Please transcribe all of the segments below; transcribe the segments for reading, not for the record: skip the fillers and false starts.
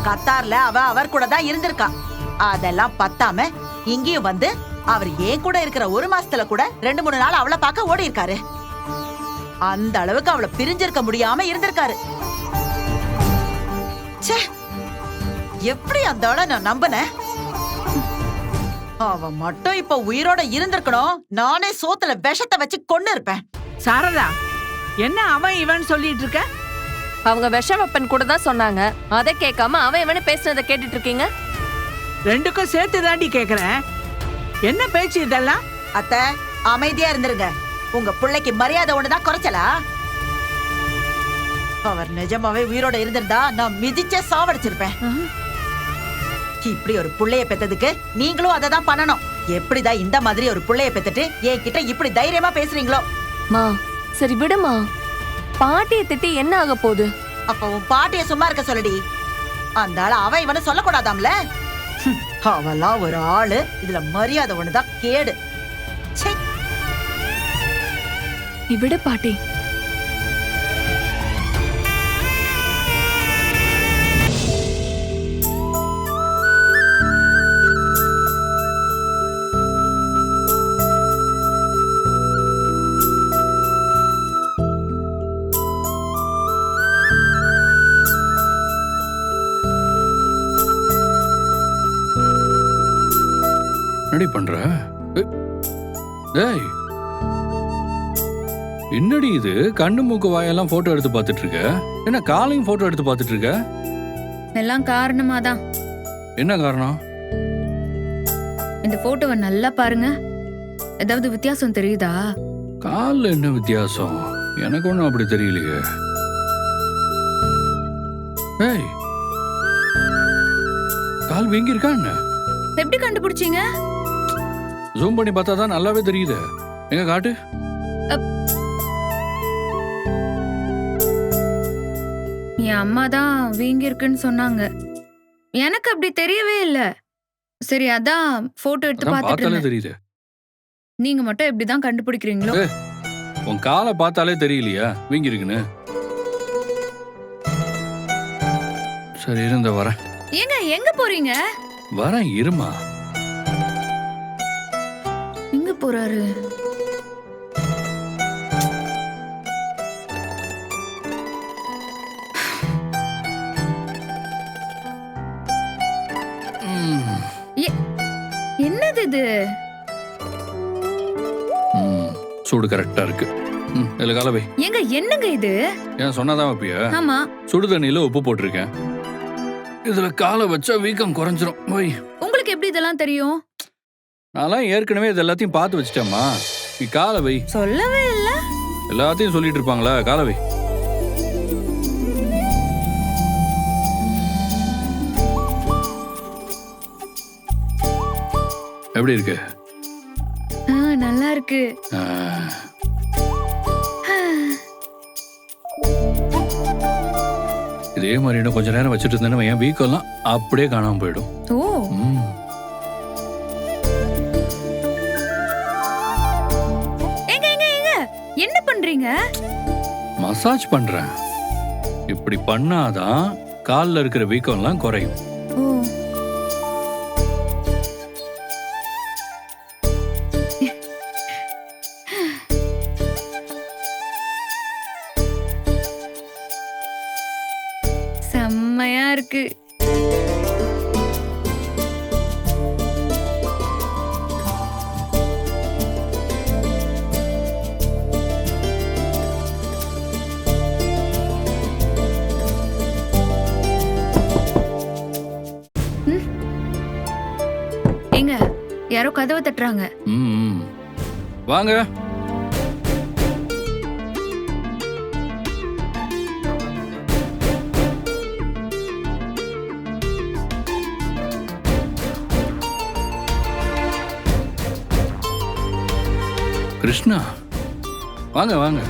கத்தார்ல அவர் கூட தான் இருந்திருக்கா. அதெல்லாம் பத்தாம இங்கேயும் வந்து அவர் ஏன் கூட இருக்கிற 1 மாசத்துல கூட 2-3 நாள் அவளை பார்க்க ஓடி இருக்காரு. அந்த அளவுக்கு அவளை பிரிஞ்சிருக்க முடியாம இருந்திருக்காரு. ச்சே, எப்படி அந்த ஆளை நான் நம்பினேன்? அவ மட்டும் இப்ப உயிரோட இருந்திருக்கணும். நானே சோத்துல விஷத்தை வச்சு கொண்டு இருப்பேன். சாரதா, என்ன அவன் இவன் சொல்லிட்டு இருக்க? அவங்க விஷவப்பன் கூட தான் சொன்னாங்க. அதை கேட்காம அவன் இவனு பேசுனதை கேட்டுட்டு இருக்கீங்க. ரெண்டுக்கும் சேர்த்து தாண்டி கேக்குறேன். என்ன பேச்சு இதெல்லாம்? அத்தை, அமைதியா இருந்துருங்க. உங்க பிள்ளைக்கு மரியாதை ஒண்ணுதான் குறைச்சலா? அவர் நிஜமாவே உயிரோட இருந்திருந்தா நான் மிதிச்சே சாவடிச்சிருப்பேன். இப்படி ஒரு புள்ளைய பெத்ததுக்கு நீங்களும் அதை தான் பண்ணணும். எப்படிதான் இந்த மாதிரி ஒரு புள்ளைய பெத்துட்டு என்கிட்ட இப்படி தைரியமா பேசுறீங்களோ? மா சரி விடுமா, பாட்டியை திட்டி என்ன ஆக போகுது? அப்ப உன் பாட்டிய சும்மா இருக்க சொல்லுடி. அந்த ஆள அவன் இவனு சொல்லக்கூடாதாம்ல. அவெல்லாம் ஒரு ஆளு. இதுல மரியாதை ஒண்ணுதான் கேடு. ச்சே. நீ விடு பாட்டி. என்னடி பண்ற? டேய், என்னடி இது? கண்ணு மூக்கு வாயெல்லாம் போட்டோ எடுத்து பார்த்துட்டு இருக்க? என்ன காலையும் போட்டோ எடுத்து பார்த்துட்டு இருக்க? எல்லாம் காரணமாதான். என்ன காரணம்? இந்த போட்டோவை நல்லா பாருங்க. ஏதாவது வித்தியாசம் தெரியுதா? கால்ல என்ன வித்தியாசம்? எனக்கு ஒண்ணும் அப்படி தெரியலையே. ஏய், கால் வீங்கி இருக்கா என்ன? எப்படி கண்டுபிடிச்சீங்க? ஜூம் பண்ணி பார்த்தா தான் நல்லாவே தெரியுது. எங்க காட்டு. என் அம்மா தான் வீங்கி இருக்குன்னு சொன்னாங்க. எனக்கு அப்படி தெரியவே இல்ல. சரி, அதான் போட்டோ எடுத்து பார்த்துட்டு பார்த்தாலே இருந்தேன். தெரியுது. நீங்க மட்டும் எப்படிதான் கண்டுபிடிக்கிறீங்களோ? உன் காலை பார்த்தாலே தெரியலையா வீங்கி இருக்குன்னு? சரி இருந்த வரேன். ஏங்க எங்க போறீங்க? வரேன் இருமா. எங்க போறாரு? என்னது இது? சூடு கரெக்டா இருக்கு. இதுல காலவை. ஏங்க என்னங்க இது? ஏன் சொன்னாதான் வைப்பியா? ஆமா. சுடு தண்ணியில உப்பு போட்டிருக்கேன். இதுல காலை வச்சா வீக்கம் குறைஞ்சிரும். வை. உங்களுக்கு எப்படி இதெல்லாம் தெரியும்? நான் ஏற்கனவே இது எல்லாத்தையும் பார்த்து வச்சிட்டேம்மா. நீ காலை வை. சொல்லவே இல்ல. எல்லாத்தையும் சொல்லிட்டு இருப்பாங்களா? காலை வை. எப்படி இருக்கு? நல்லா இருக்கு. இதே மாதிரி இன்னும் கொஞ்ச நேரம் வச்சுட்டு இருந்தேன்னா என் வீக்கெல்லாம் அப்படியே காணாம போயிடும். ஓ. என்ன பண்றீங்க? மசாஜ் பண்றேன். இப்படி பண்ணாதான் கால்ல இருக்கிற வீக்கம்லாம் குறையும். செம்மையா இருக்கு. ஏங்க யாரோ கதவை தட்டுறாங்க. வாங்க. கிருஷ்ணா, வாங்க வாங்க.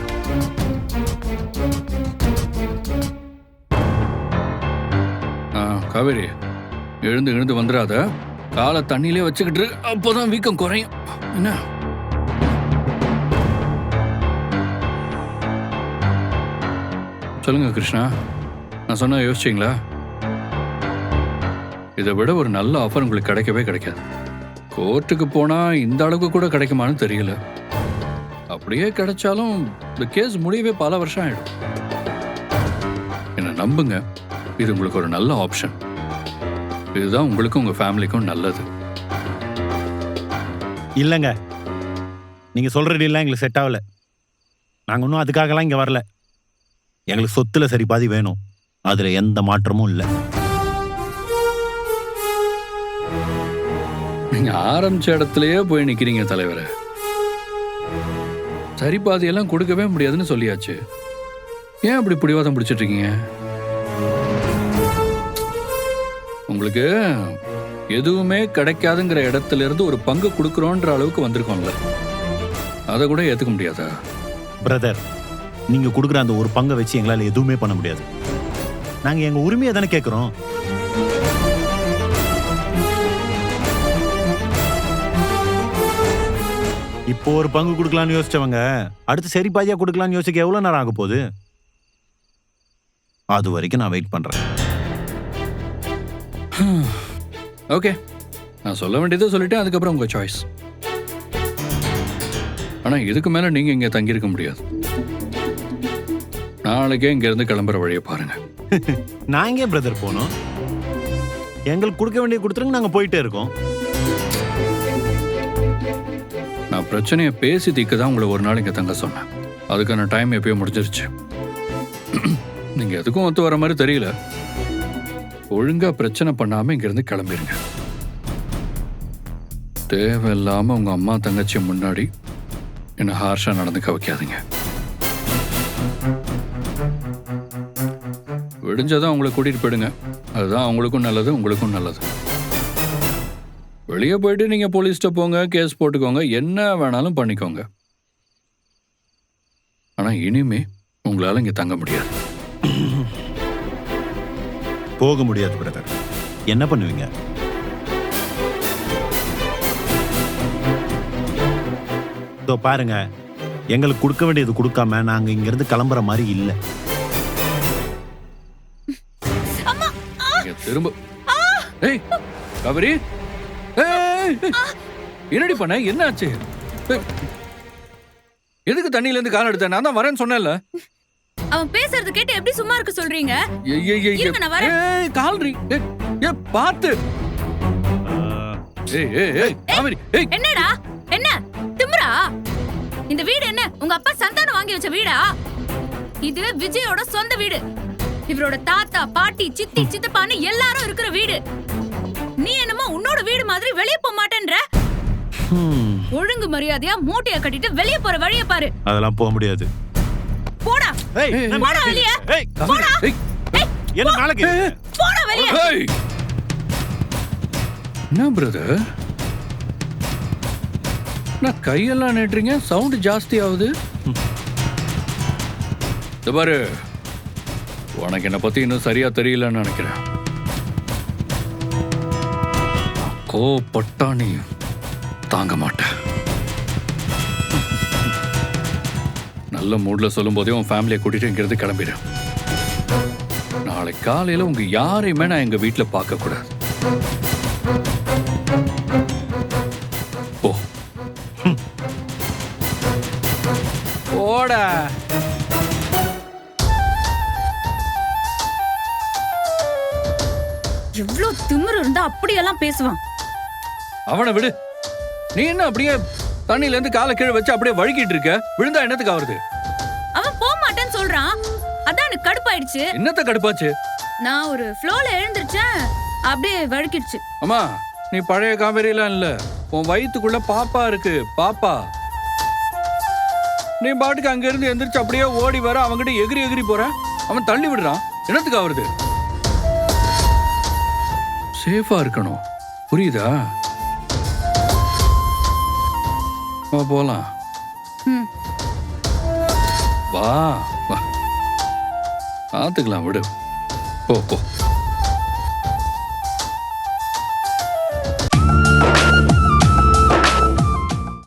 காவேரி, எழுந்து வந்துடாத. காலை தண்ணியிலே வச்சுக்கிட்டு அப்போதான் வீக்கம் குறையும். என்ன? சொல்லுங்க கிருஷ்ணா, நான் சொன்ன யோசிச்சிங்களா? இதை விட ஒரு நல்ல ஆஃபர் உங்களுக்கு கிடைக்கவே கிடைக்காது. கோர்ட்டுக்கு போனா இந்த அளவுக்கு கூட கிடைக்குமான்னு தெரியல. அப்படியே கிடைச்சாலும் இந்த கேஸ் முடியவே பல வருஷம் ஆயிடும். என்ன நம்புங்க, இது உங்களுக்கு ஒரு நல்ல ஆப்ஷன். இதுதான் உங்களுக்கும் உங்க ஃபேமிலிக்கும் நல்லது. இல்லைங்க, நீங்க சொல்ற டீல்லாம் எங்களுக்கு செட் ஆகல. நாங்க இன்னும் அதுக்காகலாம் இங்க வரல. எங்களுக்கு சொத்துல சரி பாதி வேணும், அதுல எந்த மாற்றமும் இல்லை. நீங்க ஆரம்பிச்ச இடத்துலயே போய் நிக்கிறீங்க தலைவரே. சரி பாதியெல்லாம் கொடுக்கவே முடியாதுன்னு சொல்லியாச்சு. ஏன் அப்படி பிடிவாதம் பிடிச்சிட்டு இருக்கீங்க? உங்களுக்கு எதுவுமே கிடைக்காதுங்கிற இடத்துல இருந்து ஒரு பங்கு கொடுக்கறோன்ற அளவுக்கு வந்திருக்கோம்ல, அதை கூட ஏத்துக்க முடியாதா? பிரதர், நீங்க கொடுக்குற அந்த ஒரு பங்கை வச்சு எங்களால எதுவுமே பண்ண முடியாது. நாங்க எங்க உரிமையை தானே கேட்கிறோம். இப்போ ஒரு பங்கு கொடுக்கலான்னு யோசிச்சவங்க அடுத்து சரி பாதியா கொடுக்கலான்னு யோசிக்க எவ்வளவு நேரம் ஆக போகுது? அது வரைக்கும் நான் வெயிட் பண்றேன். ஓகே, நான் சொல்ல வேண்டியதை சொல்லிட்டேன். அதுக்கப்புறம் உங்க சாய்ஸ். ஆனா இதுக்கு மேல நீங்க இங்க தங்கியிருக்க முடியாது. நாளைக்கே இங்க இருந்து கிளம்புற வழியை பாருங்க. நாங்க ஏன் பிரதர் போனோம்? எங்களுக்கு கொடுக்க வேண்டிய கொடுத்துருங்க, நாங்க போயிட்டே இருக்கோம். நான் பிரச்சனையை பேசி தீர்க்க தான் உங்களை ஒரு நாள் இங்க தங்க சொன்னேன். அதுக்கான டைம் எப்பயோ முடிஞ்சிருச்சு. நீங்க எதுக்கும் ஒத்து வர மாதிரி தெரியல. ஒழுங்கா பிரச்சனை பண்ணாம இங்க இருந்து கிளம்பிருங்க. தேவையில்லாம உங்க அம்மா தங்கச்சி முன்னாடி என்ன ஹார்ஷா நடந்துக்க வைக்காதீங்க. விடிஞ்சதான் உங்களை கூட்டிட்டு போயிடுங்க. அதுதான் அவங்களுக்கும் நல்லது, உங்களுக்கும் நல்லது. வெளியே போயிட்டு நீங்க போலீஸ்ட்ட போங்க, கேஸ் போட்டுக்கோங்க, என்ன வேணாலும் பண்ணிக்கோங்க. ஆனா இனிமே உங்களால இங்க தங்க முடியாது. போக முடியாது பிரதர். என்ன பண்ணுவீங்க? இதோ பாருங்க, எங்களுக்கு கொடுக்க வேண்டியது கொடுக்காம நாங்க இங்க இருந்து கிளம்புற மாதிரி இல்ல. நீங்க திரும்ப ஏய் கபரி, என்னடி பண்ண? என்ன ஆச்சு? எதுக்கு தண்ணியில இருந்து கால் எடுத்த? நான் தான் வரேன்னு சொன்னேன்ல. அவன் பேசுறது கேட்டு எப்படி சும்மா இருக்க சொல்றீங்க? இருங்க, நான் வரேன். ஏய் கால்ரி, ஏய் பாத்து. ஏய் கபரி, ஏய் என்னடா? என்ன திமிரா? இந்த வீடு என்ன உங்க அப்பா சந்தானம் வாங்கி வச்ச வீடா? இது விஜயோட சொந்த வீடு. இவரோட தாத்தா, பாட்டி, சித்தி, சித்தப்பான்னு எல்லாரும் இருக்கிற வீடு. நீ என்னமோ உன்னோட வீடு மாதிரி வெளிய போக மாட்டேன்ற. ஒழுங்கு மரியாதையா மூட்டைய கட்டிட்டு வெளிய போற வழிய பாரு. அதெல்லாம் போக முடியாது. போடா. போடா வெளிய. போடா. என்ன நாளைக்கு? போடா வெளிய. என்ன பிரதர்? நான் கையெல்லாம் நேட்டுறீங்க, சவுண்ட் ஜாஸ்தி ஆகுது. பாரு, உனக்கு என்ன பத்தி இன்னும் சரியா தெரியலன்னு நினைக்கிறேன். கோபப்பட்டா நீ தாங்க மாட்டேன். நல்ல மூட்ல சொல்லும் போதே உன் ஃபேமிலியை கூட்டிட்டு இங்கிருந்து கிளம்பிடு. நாளை காலையில உங்க யாரையுமே நான் எங்க வீட்டுல பார்க்க கூடாது. போடா. எவ்வளவு திமிரு இருந்தா அப்படியெல்லாம் பேசுவான். அவனை விடு. நீ என்ன அப்படியே தண்ணியில இருந்து காலை கீழே வச்சு அப்படியே வழுக்கிட்டு இருக்க? விழுந்தா என்னத்துக்கு ஆகுது? அவன் போக மாட்டேன்னு சொல்றான். அதான் எனக்கு கடுப்பாயிடுச்சு. என்னத்த கடுப்பாச்சு? நான் ஒரு ஃப்ளோல எழுந்திருச்சேன், அப்படியே வழுக்கிடுச்சு. அம்மா, நீ பழைய காவேரியெல்லாம் இல்ல. உன் வயித்துக்குள்ள பாப்பா இருக்கு, பாப்பா. நீ பாட்டுக்கு அங்க இருந்து எந்திரிச்சு அப்படியே ஓடி வர அவன்கிட்ட எகிரி எகிரி போற. அவன் தள்ளி விடுறான். என்னத்துக்கு ஆகுறது? சேஃபா இருக்கணும், புரியுதா? போலாம். வா வா, பாத்துக்கலாம், விடு. போ போ.